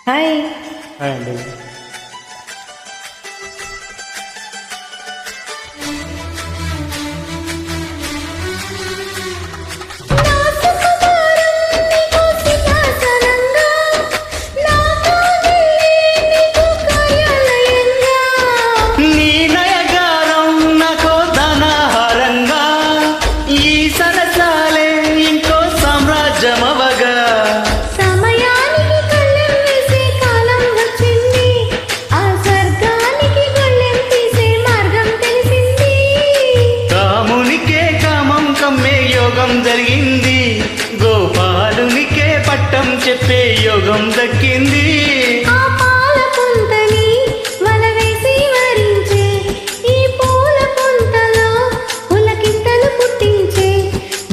Hi. Hi అండి. జరిగింది గోపాలునికే పట్టం చెప్పే యోగం దక్కింది. ఆ పాల పుంతని వలవేసి వరించే ఈ పూల పుంతలో పులకింతలు పుట్టించే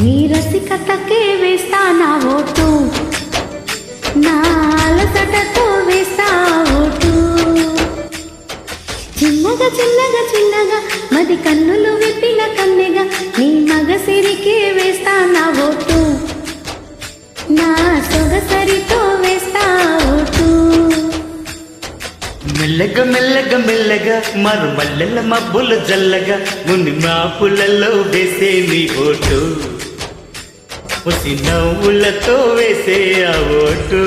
నీ రసికతకే వేస్తా నా ఓటు, నా అలసటతో వేస్తా ఓటు. చిన్నగా చిన్నగా చిన్నగా మది కన్నులు విప్పిన కన్నెగా నీ మగసిరికే వేస్తా నా ఓటు, నా సొగసరితో వేస్తా ఓటు. మెల్లగా మెల్లగా మెల్లగా మరు మల్లెల మబ్బులు జల్లగా ముని మాపులలో వేసే నీ ఓటు, ముసి నవ్వులతో వేసే ఆ ఓటు.